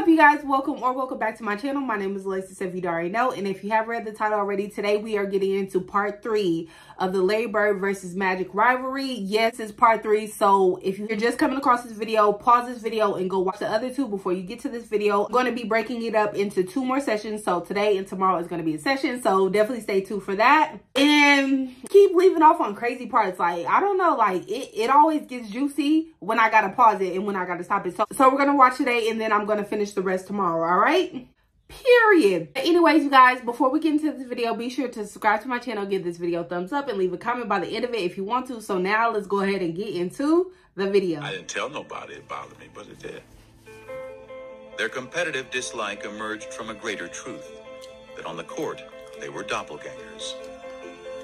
you guys? Welcome back to my channel. My name is Alexis, if you already know. And if you have read the title already, today we are getting into part 3 of the Larry Bird versus Magic rivalry. Yes, it's part 3. So if you're just coming across this video, pause this video and go watch the other 2 before you get to this video. I'm going to be breaking it up into 2 more sessions. So today and tomorrow is going to be a session. So definitely stay tuned for that. And keep leaving off on crazy parts. Like, I don't know, like it always gets juicy when I got to pause it and when I got to stop it. So we're going to watch today and then I'm going to finish the rest tomorrow. All right? Period. Anyways, you guys, before we get into this video, be sure to subscribe to my channel, give this video a thumbs up, and leave a comment by the end of it if you want to. So now let's go ahead and get into the video. I didn't tell nobody it bothered me, but it did. Their competitive dislike emerged from a greater truth, that on the court, they were doppelgangers.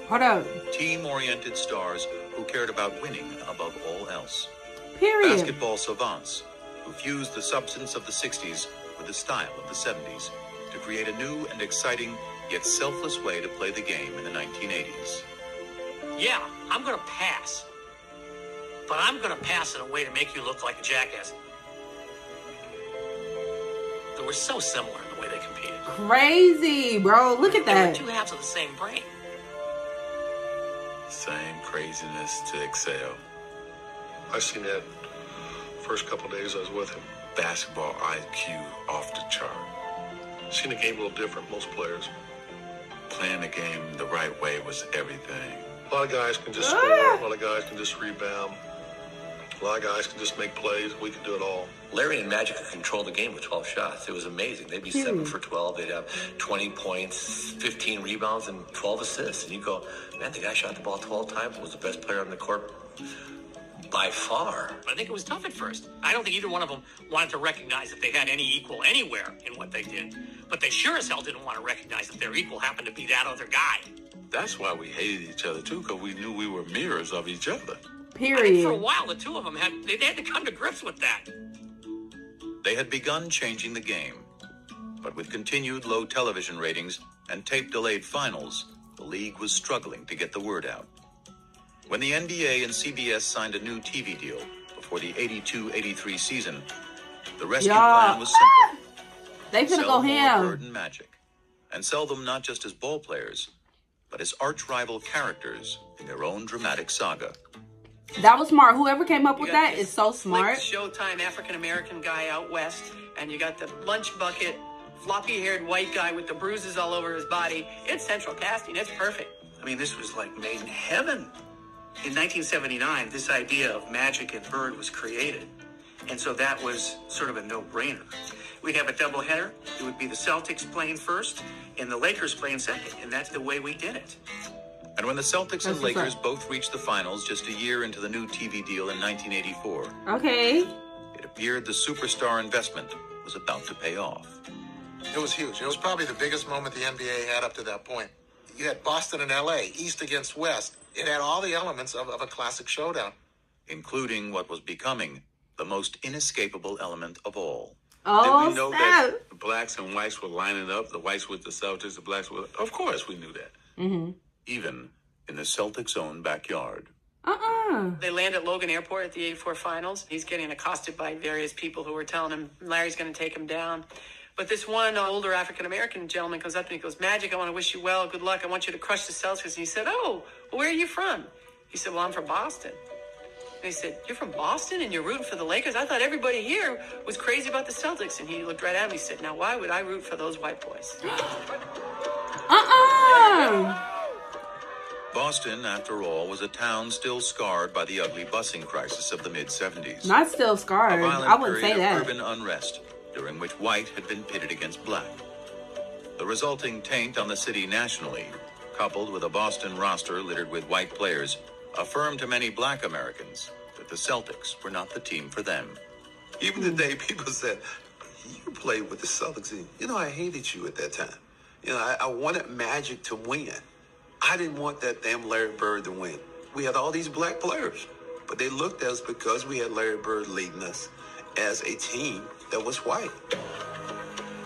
Hold up. Team-oriented stars who cared about winning above all else. Period. Basketball savants who fused the substance of the 60s with the style of the 70s to create a new and exciting yet selfless way to play the game in the 1980s. Yeah, I'm gonna pass. But I'm gonna pass in a way to make you look like a jackass. They were so similar in the way they competed. Crazy, bro. Look at that. They were 2 halves of the same brain. Same craziness to excel. I seen that first couple days I was with him. Basketball IQ off the chart. Seen the game a little different, most players. Playing the game the right way was everything. A lot of guys can just score, a lot of guys can just rebound. A lot of guys can just make plays. We can do it all. Larry and Magic could control the game with 12 shots. It was amazing. They'd be 7 for 12. They'd have 20 points, 15 rebounds, and 12 assists. And you go, man, the guy shot the ball 12 times and was the best player on the court by far. But I think it was tough at first. I don't think either one of them wanted to recognize that they had any equal anywhere in what they did. But they sure as hell didn't want to recognize that their equal happened to be that other guy. That's why we hated each other, too, because we knew we were mirrors of each other. Period. I think for a while, the 2 of them had to come to grips with that. They had begun changing the game. But with continued low television ratings and tape-delayed finals, the league was struggling to get the word out. When the NBA and CBS signed a new TV deal before the 82-83 season, the rescue plan was simple. They finna sell go more ham. Bird and Magic, and sell them not just as ball players, but as arch-rival characters in their own dramatic saga. That was smart. Whoever came up with that is so smart. Showtime African-American guy out west, and you got the lunch bucket, floppy-haired white guy with the bruises all over his body. It's central casting. It's perfect. I mean, this was like made in heaven. In 1979, this idea of Magic and Bird was created. And so that was sort of a no-brainer. We'd have a doubleheader. It would be the Celtics playing first and the Lakers playing second. And that's the way we did it. And when the Celtics and Lakers both reached the finals just a year into the new TV deal in 1984, okay, it appeared the superstar investment was about to pay off. It was huge. It was probably the biggest moment the NBA had up to that point. You had Boston and LA, East against West. It had all the elements of a classic showdown. Including what was becoming the most inescapable element of all. Oh, Did we know that the blacks and whites were lining up? The whites with the Celtics, the blacks with... Of course we knew that. Mm-hmm. Even in the Celtics' own backyard. They land at Logan Airport at the 84 finals. He's getting accosted by various people who are telling him Larry's going to take him down. But this one older African-American gentleman comes up to me and goes, Magic, I want to wish you well. Good luck. I want you to crush the Celtics. And he said, oh, well, where are you from? He said, well, I'm from Boston. And he said, you're from Boston and you're rooting for the Lakers? I thought everybody here was crazy about the Celtics. And he looked right at me and said, now, why would I root for those white boys? Boston, after all, was a town still scarred by the ugly busing crisis of the mid-70s. Not still scarred. I wouldn't say that. A violent period of urban unrest, during which white had been pitted against black. The resulting taint on the city nationally, coupled with a Boston roster littered with white players, affirmed to many black Americans that the Celtics were not the team for them. Even today, people said, you played with the Celtics. You know, I hated you at that time. You know, I wanted Magic to win. I didn't want that damn Larry Bird to win. We had all these black players, but they looked at us because we had Larry Bird leading us as a team that was white.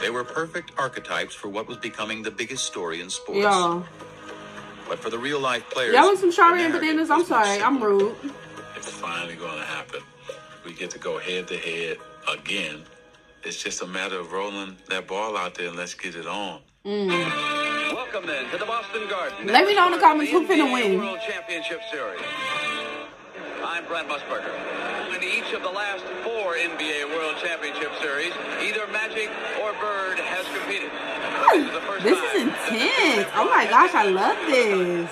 They were perfect archetypes for what was becoming the biggest story in sports. Yeah. But for the real-life players... Y'all want some strawberry and bananas? I'm sorry, I'm rude. It's finally going to happen. We get to go head-to-head again It's just a matter of rolling that ball out there and let's get it on. Welcome then to the Boston Garden. Let me know in the comments who finna win. World Championship Series. I'm Brent Musburger. In each of the last 4 NBA World Championship Series, either Magic or Bird has competed. This is intense. Oh my gosh, I love this.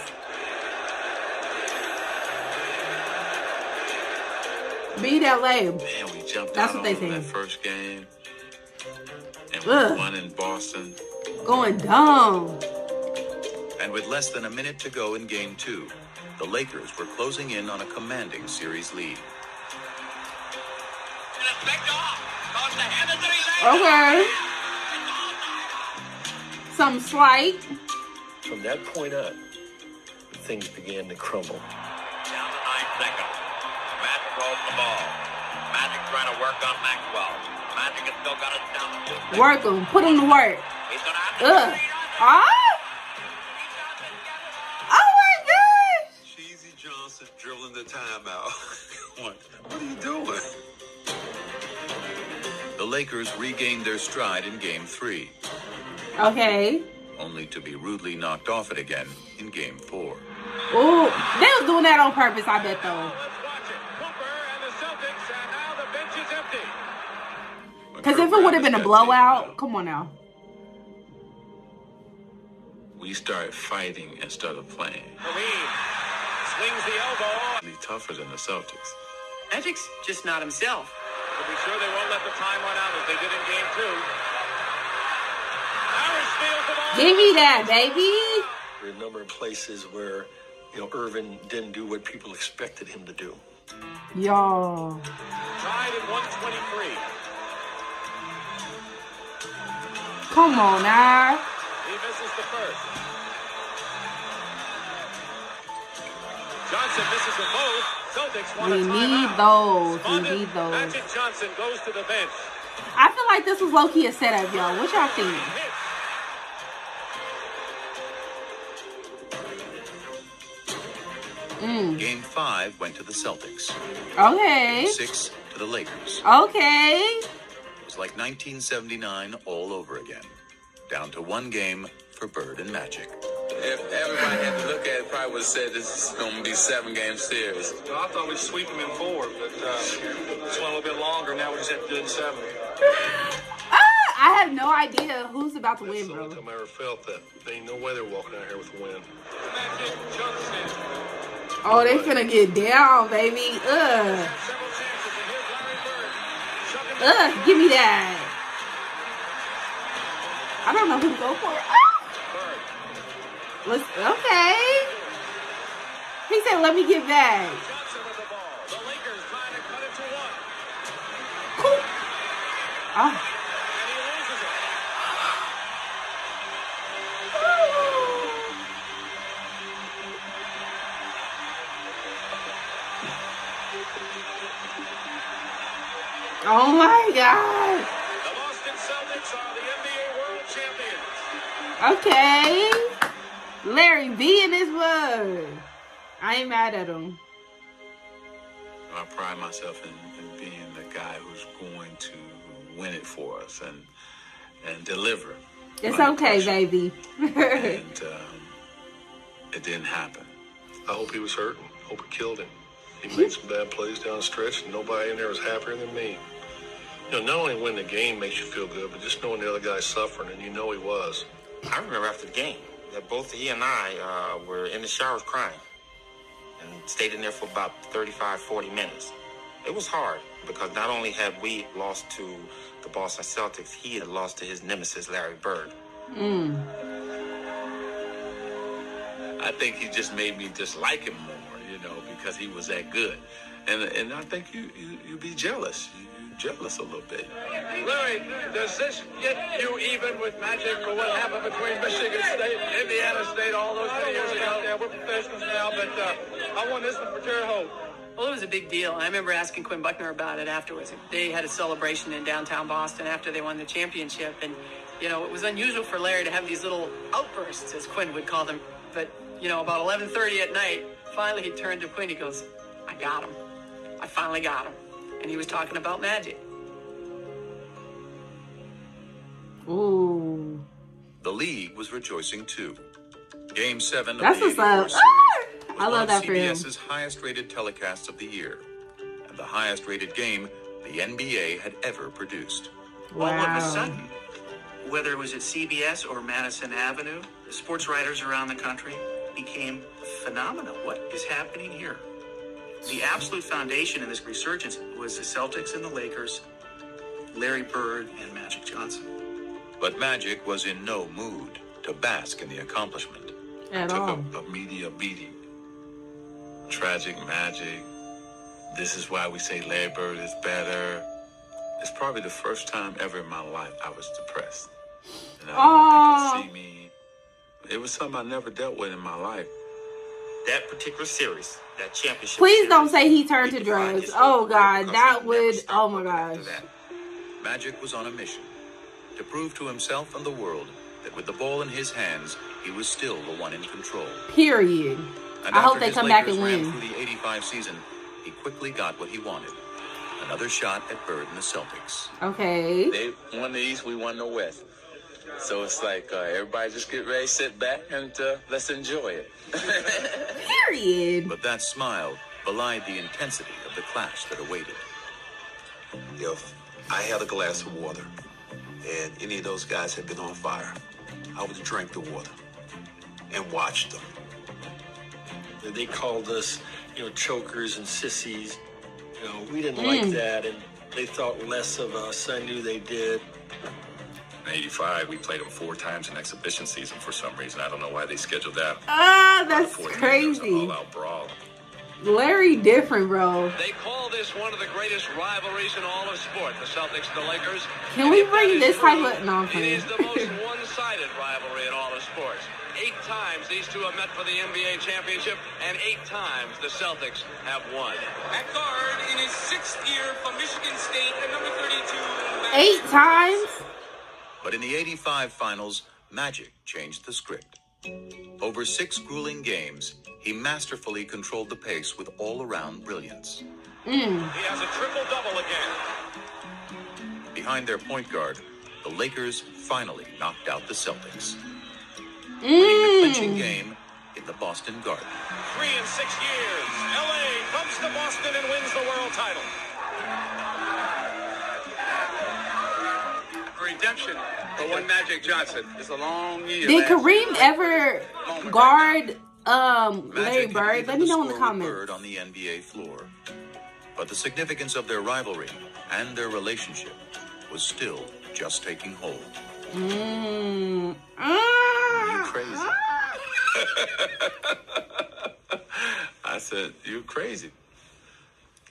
Beat LA. Man, we jumped That's out what they on say. that first game. And we won in Boston. Going dumb. And with less than a minute to go in Game 2, the Lakers were closing in on a commanding series lead. Okay. Some slight. From that point on, things began to crumble. Down to 9 seconds. Magic rolls the ball. Magic trying to work on Maxwell. Magic has still got it down to 2 seconds. Work him. Put him to work. He's going to have to Ah! Oh my gosh! Cheesy Johnson drilling the timeout. What are you doing? The Lakers regained their stride in Game 3, Okay. only to be rudely knocked off it again in Game 4. Ooh, they was doing that on purpose, I bet though. Because if it would have been a blowout, come on now. We started fighting instead of playing. swings the elbow. Be tougher than the Celtics. Magic's just not himself. To be sure they won't let the time run out as they did in Game 2. Harris steals the ball. Give me that, baby. There are a number of places where, Irvin didn't do what people expected him to do. Yo. Tied at 123. Come on now. He misses the first. Johnson misses them both. Celtics want We a timeout. need those. Responded, We need those. Magic Johnson goes to the bench. I feel like this was low-key a setup, y'all. What y'all think? Game 5 went to the Celtics. Okay. Game 6 to the Lakers. Okay. It was like 1979 all over again. Down to one game for Bird and Magic. If everybody had to look at it, probably would have said this is going to be 7-game series. I thought we'd sweep them in 4, but this went a little bit longer. Now we just have to do it in 7. I have no idea who's about to win, That's the bro. only time I ever felt that. There ain't no way they're walking out here with a win. Magic Johnson. Oh, they finna get down, baby. Ugh. Several chances, and here's Larry Bird. Chucking the Ugh, give me that. I don't know who to go for. Bird. Let's, okay. He said, let me get back. Johnson with the ball. The Lakers trying to cut it to 1. Cool. Ah. And he loses it. Oh my God. The Boston Celtics are the NBA World Champions. Okay. Larry B in his word. I ain't mad at him. I pride myself in being the guy who's going to win it for us and deliver. It's under okay, pressure. baby. And it didn't happen. I hope he was hurt. Hope it killed him. He made some bad plays down the stretch, and nobody in there was happier than me. Not only winning the game makes you feel good, but just knowing the other guy's suffering, and you know he was. I remember after the game that both he and I were in the showers crying and stayed in there for about 35, 40 minutes. It was hard because not only had we lost to the Boston Celtics, he had lost to his nemesis, Larry Bird. I think he just made me dislike him more, because he was that good. And I think you be jealous. You jealous a little bit. Larry, does this get you even with Magic for what happened between Michigan State and Indiana State all those many years ago? Yeah, we're professionals now, but I won this one for Terre Haute. Well, it was a big deal. I remember asking Quinn Buckner about it afterwards. They had a celebration in downtown Boston after they won the championship. And, it was unusual for Larry to have these little outbursts, as Quinn would call them. But, about 11:30 at night, finally he turned to Quinn. He goes, I got him. I finally got him. And he was talking about Magic. Ooh. The league was rejoicing too. Game 7 of That's the what's 84 up. series was I love that for him. CBS's highest-rated telecasts of the year, and the highest-rated game the NBA had ever produced. All of a Wow. sudden, whether it was at CBS or Madison Avenue, the sports writers around the country became phenomenal. What is happening here? The absolute foundation in this resurgence was the Celtics and the Lakers, Larry Bird and Magic Johnson. But Magic was in no mood to bask in the accomplishment. At Took all. a media beating. Tragic Magic. This is why we say Larry Bird is better. It's probably the first time ever in my life I was depressed. And I didn't want people to see me. It was something I never dealt with in my life. That particular series, that championship Please series, don't say he turned to redefined drugs. his Oh, whole God. career That because he would... never stopped Oh, my looking after gosh. that. Magic was on a mission to prove to himself and the world that with the ball in his hands, he was still the one in control. Period. And I hope after they his come back Lakers and ran win. through the 85 season, he quickly got what he wanted. Another shot at Bird and the Celtics. Okay. They won the East, we won the West. So it's like everybody just get ready, sit back, and let's enjoy it. Period. But that smile belied the intensity of the clash that awaited. If I had a glass of water and any of those guys had been on fire, I would have drank the water and watched them. They called us, chokers and sissies. We didn't like that, and they thought less of us. I knew they did. In 85, we played them 4 times in exhibition season for some reason. I don't know why they scheduled that. Ah, that's 14 years, crazy. an all-out brawl. Larry different, bro. They call this one of the greatest rivalries in all of sport, the Celtics, the Lakers. Can we bring this type of... No, I'm It kidding. is the most one-sided rivalry in all of sports. 8 times these two have met for the NBA championship, and 8 times the Celtics have won. At guard in his 6th year from Michigan State, at number 32. 8 times? But in the 85 finals, Magic changed the script. Over 6 grueling games, he masterfully controlled the pace with all-around brilliance. He has a triple-double again. Behind their point guard, the Lakers finally knocked out the Celtics, winning the clinching game in the Boston Garden. 3 in 6 years, LA comes to Boston and wins the world title. Redemption for one Magic Johnson. It's a long year. Did Kareem ever guard Larry Magic Bird? had Let me know in the score with comments. Bird on the NBA floor. But the significance of their rivalry and their relationship was still just taking hold. You crazy. I said, you crazy.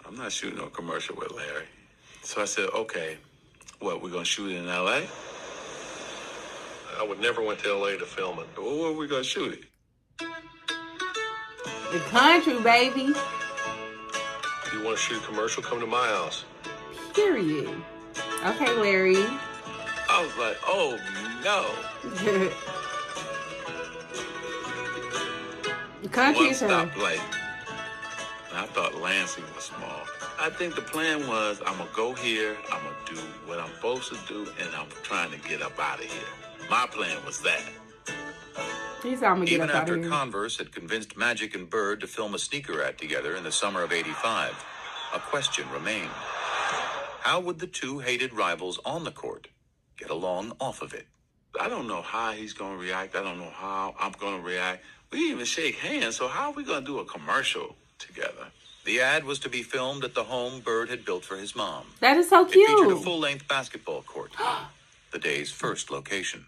I'm not shooting no commercial with Larry. So I said, okay, what, we're going to shoot it in L.A.? I would never went to L.A. to film it. Well, where are we going to shoot it? The country, baby. If you want to shoot a commercial, come to my house. Period. Okay, Larry. I was like, oh, no. The country is her. One stoplight. And I thought Lansing was small. I think the plan was, I'm going to go here, I'm going to do what I'm supposed to do, and I'm trying to get up out of here. My plan was that. He's I'm gonna get Even up out after of here. Converse had convinced Magic and Bird to film a sneaker ad together in the summer of 85, a question remained. How would the two hated rivals on the court get along off of it? I don't know how he's going to react. I don't know how I'm going to react. We didn't even shake hands, so how are we going to do a commercial together? The ad was to be filmed at the home Bird had built for his mom. That is so It featured a cute. full-length basketball court, the day's first location.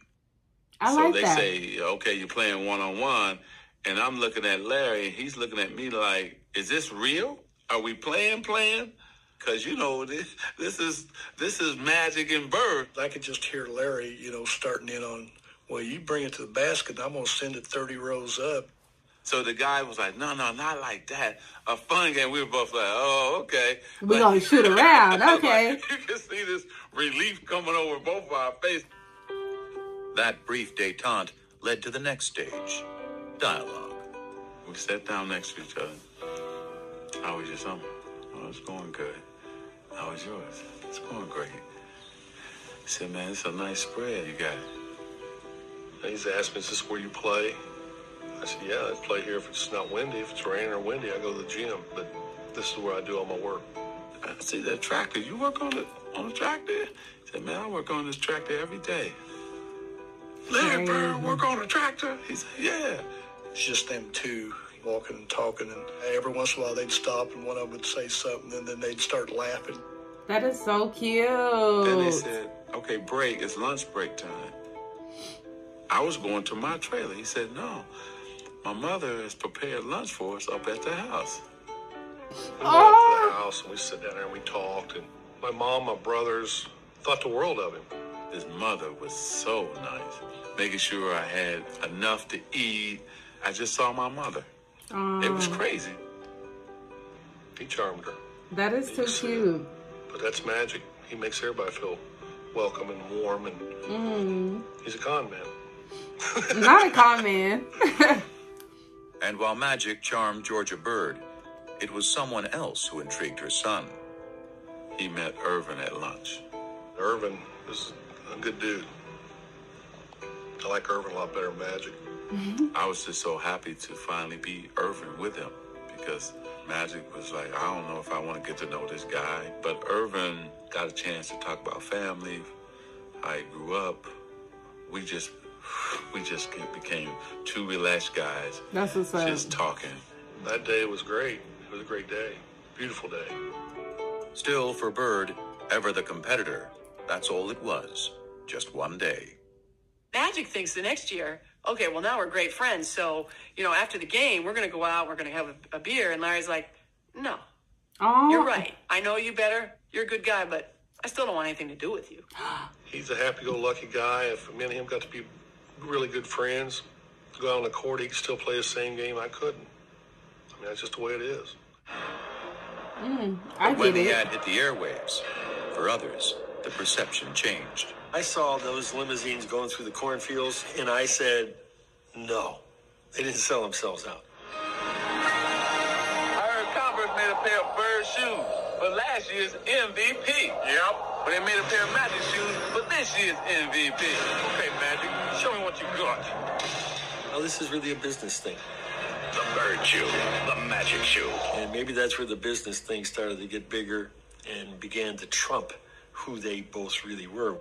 I So like they that. say, okay, you're playing one-on-one, and I'm looking at Larry, and he's looking at me like, is this real? Are we playing? Because, this is Magic and Bird. I could just hear Larry, starting in on, well, you bring it to the basket, and I'm going to send it 30 rows up. So the guy was like, no, not like that. A fun game. We were both like, oh, okay. We gonna shoot around, okay. You can see this relief coming over both of our faces. That brief détente led to the next stage, dialogue. We sat down next to each other. How was your summer? Oh, it's going good. How was yours? It's going great. He said, man, it's a nice spread you got. And he's asked me, is this where you play? I said, yeah, I play here if it's not windy. If it's raining or windy, I go to the gym. But this is where I do all my work. I see that tractor. You work on the tractor? He said, man, I work on this tractor every day. Larry Bird work on a tractor? He said, yeah. It's just them two walking and talking, and every once in a while they'd stop and one of them would say something, and then they'd start laughing. That is so cute. Then they said, okay, break. It's lunch break time. I was going to my trailer. He said, no, my mother has prepared lunch for us up at the house. We went up to the house, and we sat down there, and we talked, and my mom, my brothers thought the world of him. His mother was so nice, making sure I had enough to eat. I just saw my mother. It was crazy. He charmed her. That is too cute. But that's Magic. He makes everybody feel welcome and warm, and he's a con man. Not a con man. And while Magic charmed Georgia Bird, it was someone else who intrigued her son. He met Irvin at lunch. Irvin is a good dude. I like Irvin a lot better than Magic. I was just so happy to finally be Irvin with him, because Magic was like, I don't know if I want to get to know this guy. But Irvin got a chance to talk about family, how he grew up. We just became two relaxed guys. That's what's up. Just talking. That day was great. It was a great day. Beautiful day. Still, for Bird, ever the competitor, that's all it was. Just one day. Magic thinks the next year, okay, well, now we're great friends. So, after the game, we're going to go out, we're going to have a beer. And Larry's like, no, you're right. I know you better. You're a good guy, but I still don't want anything to do with you. He's a happy-go-lucky guy. If me and him got to be really good friends, to go out on the court, he could still play the same game. I couldn't. I mean, that's just the way it is. When the ad hit the airwaves, for others, the perception changed. I saw those limousines going through the cornfields, and I said, no. They didn't sell themselves out. I heard Converse made a pair of Bird shoes for last year's MVP. Yep. But they made a pair of Magic shoes for this year's MVP. Okay, Magic, show me what you got. Well, this is really a business thing. The Bird shoe, the Magic shoe. And maybe that's where the business thing started to get bigger and began to trump who they both really were.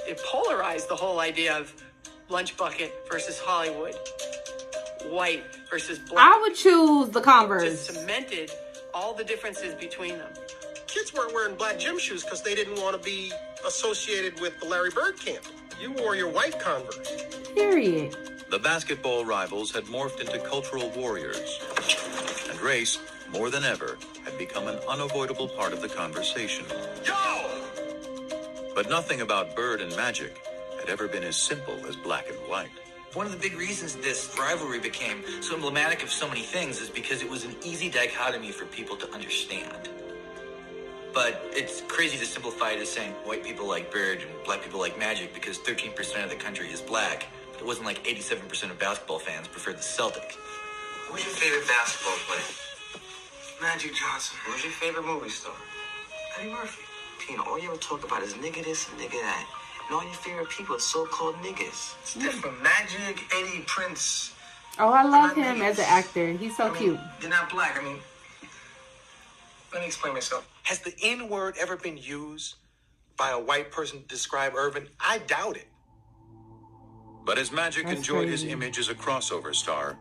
It polarized the whole idea of lunch bucket versus Hollywood, white versus black. I would choose the Converse. Just cemented all the differences between them. Kids weren't wearing black gym shoes because they didn't want to be associated with the Larry Bird camp. You wore your white Converse. Period. The basketball rivals had morphed into cultural warriors, and race, more than ever, had become an unavoidable part of the conversation. Yo! But nothing about Bird and Magic had ever been as simple as black and white. One of the big reasons this rivalry became so emblematic of so many things is because it was an easy dichotomy for people to understand. But it's crazy to simplify it as saying white people like Bird and black people like Magic because 13% of the country is black. But it wasn't like 87% of basketball fans preferred the Celtics. Who's your favorite basketball player? Magic Johnson. Who's your favorite movie star? Eddie Murphy. Tina, all you ever talk about is nigga this and nigga that. And all your favorite people are so-called niggas. It's different. Magic, Eddie, Prince. Oh, I love him as an actor. He's so cute. You're not black. Let me explain myself. Has the N-word ever been used by a white person to describe Irvin? I doubt it. But as Magic That's enjoyed crazy. his image as a crossover star,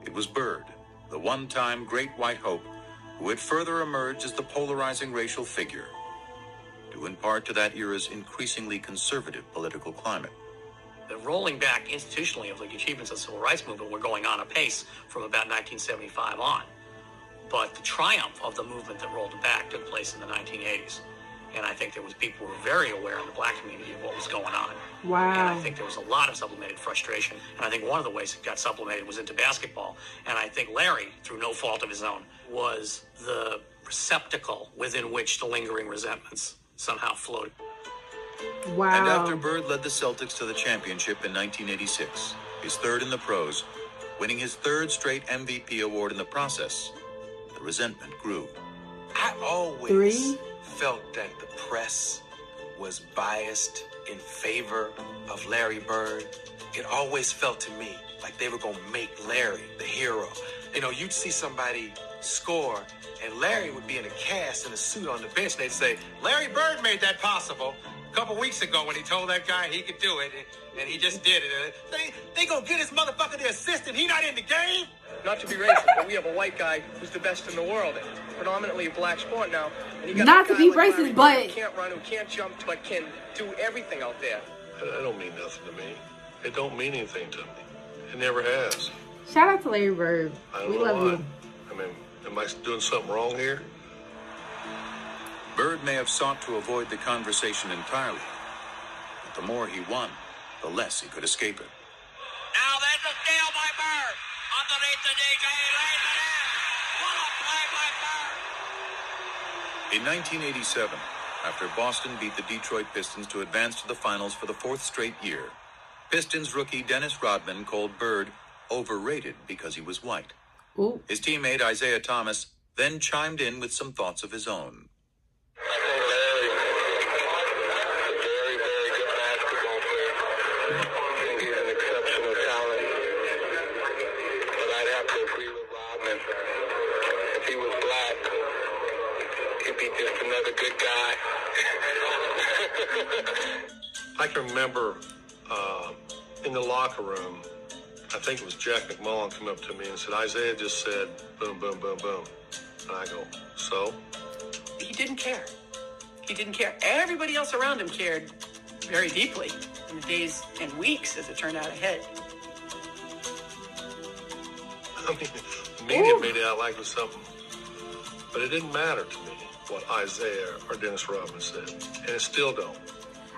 it was Bird, the one-time great white hope, who had further emerged as the polarizing racial figure, due in part to that era's increasingly conservative political climate. The rolling back institutionally of the achievements of the civil rights movement were going on apace from about 1975 on. But the triumph of the movement that rolled back took place in the 1980s. And I think there was people who were very aware in the black community of what was going on. Wow. And I think there was a lot of sublimated frustration. And I think one of the ways it got sublimated was into basketball. And I think Larry, through no fault of his own, was the receptacle within which the lingering resentments somehow floated. Wow. And after Bird led the Celtics to the championship in 1986, his third in the pros, winning his third straight MVP award in the process, the resentment grew. I always felt that the press was biased in favor of Larry Bird. It always felt to me like they were going to make Larry the hero. You know, you'd see somebody score, and Larry would be in a cast in a suit on the bench, and they'd say, Larry Bird made that possible a couple weeks ago when he told that guy he could do it, and he just did it. They gonna get his motherfucker the assistant. He not in the game? Not to be racist, but we have a white guy who's the best in the world. It's predominantly a black sport now. And you got not to be racist, but who can't run, who can't jump, but can do everything out there. That don't mean nothing to me. It don't mean anything to me. It never has. Shout out to Larry Bird. We love you. I mean, am I doing something wrong here? Bird may have sought to avoid the conversation entirely, but the more he won, the less he could escape it. Now there's a steal by Bird. Underneath the DJ, lays it in. What a play by Bird. In 1987, after Boston beat the Detroit Pistons to advance to the finals for the fourth straight year, Pistons rookie Dennis Rodman called Bird overrated because he was white. Ooh. His teammate Isaiah Thomas then chimed in with some thoughts of his own. Just another good guy. I can remember in the locker room, I think it was Jack McMullen came up to me and said, Isaiah just said, boom, boom, boom, boom. And I go, so? He didn't care. He didn't care. Everybody else around him cared very deeply in the days and weeks, as it turned out, ahead. I mean, the media made it out like it was something. But it didn't matter to me what Isaiah or Dennis Rodman said. And it still don't.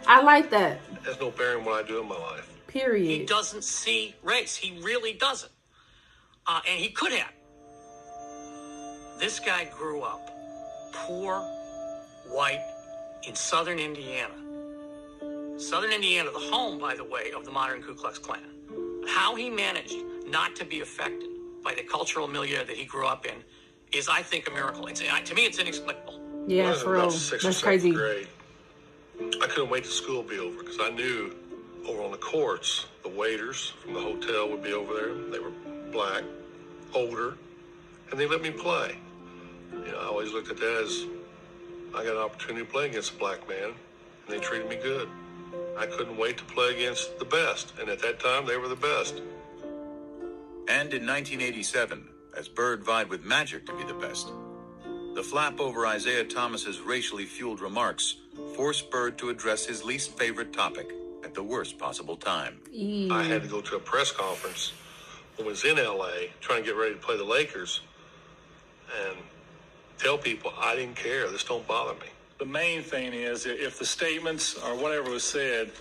I like that. It has no bearing what I do in my life. Period. He doesn't see race. He really doesn't. And he could have. This guy grew up poor, white, in southern Indiana. Southern Indiana, the home, by the way, of the modern Ku Klux Klan. How he managed not to be affected by the cultural milieu that he grew up in is, I think, a miracle. To me, it's inexplicable. Yeah, for real. That's crazy. Grade, I couldn't wait till school to be over because I knew over on the courts, the waiters from the hotel would be over there. They were black, older, and they let me play. You know, I always looked at that as I got an opportunity to play against a black man, and they treated me good. I couldn't wait to play against the best, and at that time, they were the best. And in 1987, as Bird vied with Magic to be the best, the flap over Isaiah Thomas's racially fueled remarks forced Bird to address his least favorite topic at the worst possible time. I had to go to a press conference when I was in L.A. trying to get ready to play the Lakers and tell people I didn't care. This don't bother me. The main thing is if the statements or whatever was said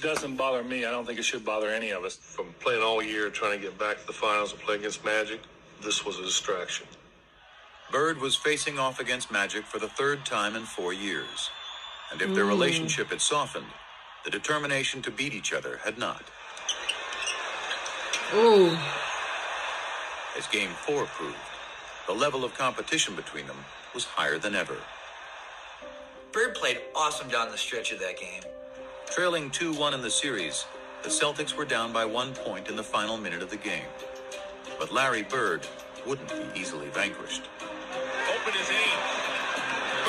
doesn't bother me, I don't think it should bother any of us. From playing all year, trying to get back to the finals and play against Magic, this was a distraction. Bird was facing off against Magic for the third time in 4 years. And if their relationship had softened, the determination to beat each other had not. Ooh. As Game 4 proved, the level of competition between them was higher than ever. Bird played awesome down the stretch of that game. Trailing 2-1 in the series, the Celtics were down by 1 point in the final minute of the game. But Larry Bird wouldn't be easily vanquished. Open his aim.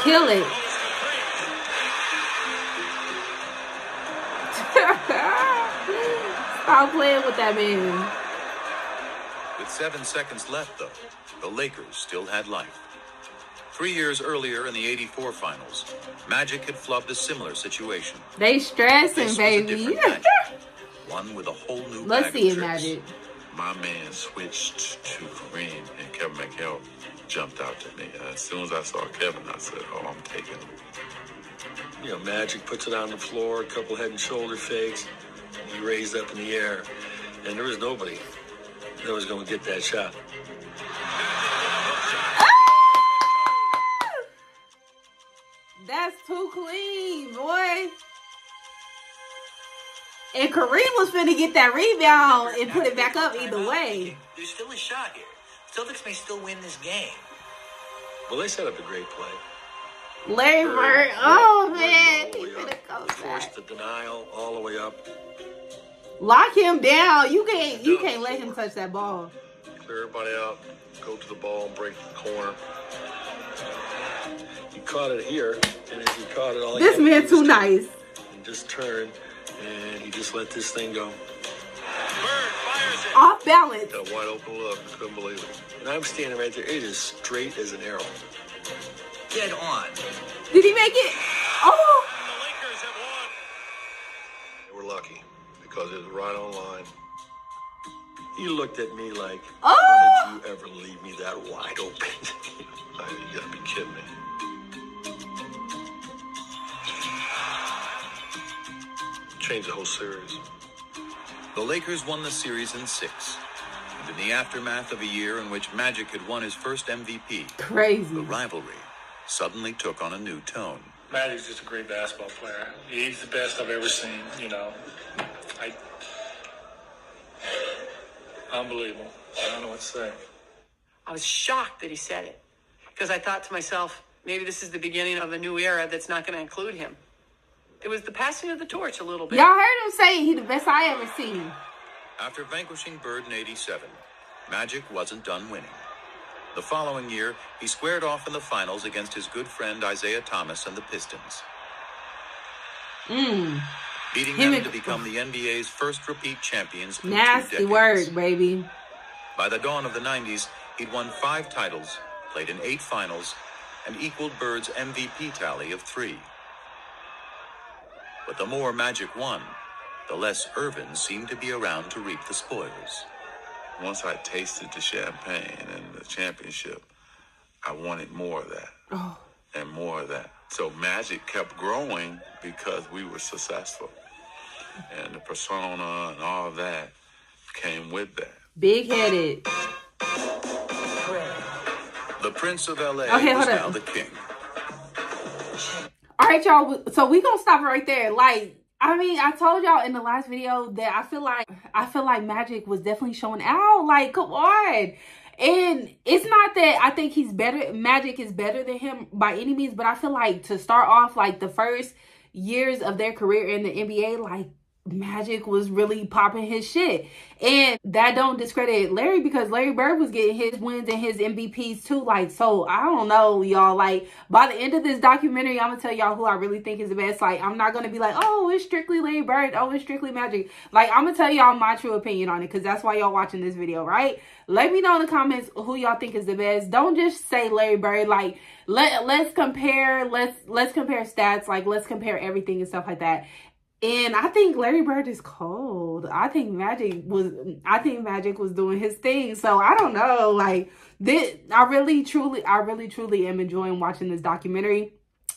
Kill it. Stop playing with that man. With 7 seconds left, though, the Lakers still had life. 3 years earlier in the '84 finals, Magic had flubbed a similar situation. They stressing, baby. One with a whole new Let's bag see of it, tricks. Magic. My man switched to Kareem, and Kevin McHale jumped out to me. As soon as I saw Kevin, I said, oh, I'm taking him. You know, Magic puts it on the floor, a couple head and shoulder fakes. He raised up in the air, and there was nobody that was going to get that shot. That's too clean, boy. And Kareem was finna get that rebound and put it back up either way. There's still a shot here. Celtics may still win this game. Well, they set up a great play. Larry Bird. Oh man, he's gonna go force the denial all the way up. Lock him down. You can't let him touch that ball. Clear everybody out. Go to the ball and break the corner. He caught it here, and as he caught it, all this man too nice. And just turn, and he just let this thing go. Off balance. Got a wide open look. Couldn't believe it. And I'm standing right there. It is straight as an arrow. Dead on. Did he make it? Oh. The Lakers have won. They were lucky because it was right on line. He looked at me like, oh. How did you ever leave me that wide open? You gotta be kidding me. Changed the whole series. The Lakers won the series in 6. And in the aftermath of a year in which Magic had won his first MVP, crazy, the rivalry suddenly took on a new tone. Magic's just a great basketball player. He's the best I've ever seen, you know. Unbelievable. I don't know what to say. I was shocked that he said it because I thought to myself, maybe this is the beginning of a new era that's not going to include him. It was the passing of the torch a little bit. Y'all heard him say he the best I ever seen. After vanquishing Bird in 87, Magic wasn't done winning. The following year, he squared off in the finals against his good friend Isaiah Thomas and the Pistons. Beating them to become the NBA's first repeat champions in 2 decades. Nasty word, baby. By the dawn of the 90s, he'd won 5 titles, played in 8 finals, and equaled Bird's MVP tally of 3. But the more Magic won, the less Irvin seemed to be around to reap the spoils. Once I tasted the champagne and the championship, I wanted more of that. Oh. And more of that. So Magic kept growing because we were successful. And the persona and all of that came with that. Big-headed. The Prince of LA okay, was now the king. All right, y'all. So we gonna stop it right there. Like, I mean, I told y'all in the last video that I feel like Magic was definitely showing out. Like, come on. And it's not that I think he's better. Magic is better than him by any means, but I feel like to start off like the first years of their career in the NBA, like Magic was really popping his shit. And that don't discredit Larry because Larry Bird was getting his wins and his MVPs too. Like, so I don't know, y'all. Like, by the end of this documentary, I'm gonna tell y'all who I really think is the best. Like, I'm not gonna be like, oh, it's strictly Larry Bird. Oh, it's strictly Magic. Like, I'm gonna tell y'all my true opinion on it because that's why y'all watching this video, right? Let me know in the comments who y'all think is the best. Don't just say Larry Bird. Like, let's compare. Let's compare stats. Like, let's compare everything and stuff like that. And I think Larry Bird is cold. I think Magic was doing his thing. So I don't know. Like, I really truly am enjoying watching this documentary.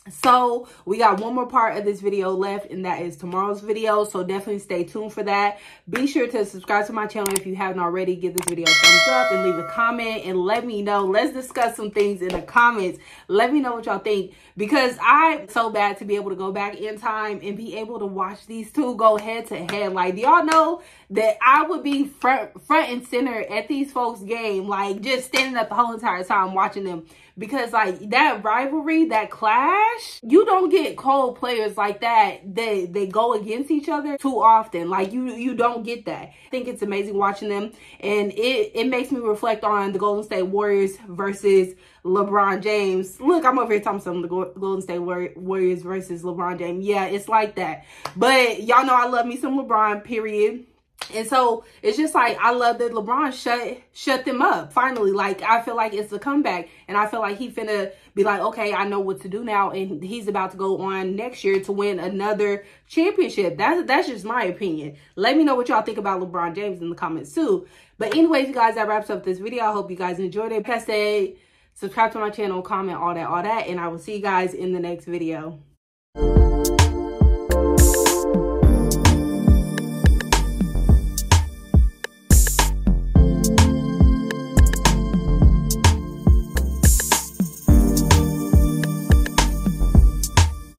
So we got one more part of this video left, and that is tomorrow's video. So definitely stay tuned for that. Be sure to subscribe to my channel if you haven't already. Give this video a thumbs up and leave a comment and let me know. Let's discuss some things in the comments. Let me know what y'all think, because I'm so bad to be able to go back in time and be able to watch these two go head to head. Like, do y'all know that I would be front and center at these folks' game, like just standing up the whole entire time watching them? Because like that rivalry, that clash, you don't get cold players like that. They go against each other too often. Like you don't get that. I think it's amazing watching them, and it makes me reflect on the Golden State Warriors versus LeBron James. Look, I'm over here talking some of the Golden State Warriors versus LeBron James. Yeah, it's like that. But y'all know I love me some LeBron, period. And so it's just like, I love that LeBron shut them up finally. Like, I feel like it's a comeback, and I feel like he finna be like, okay, I know what to do now, and he's about to go on next year to win another championship. That's just my opinion. Let me know what y'all think about LeBron James in the comments too. But anyways, you guys, that wraps up this video. I hope you guys enjoyed it. Like I said, subscribe to my channel, comment, all that, and I will see you guys in the next video.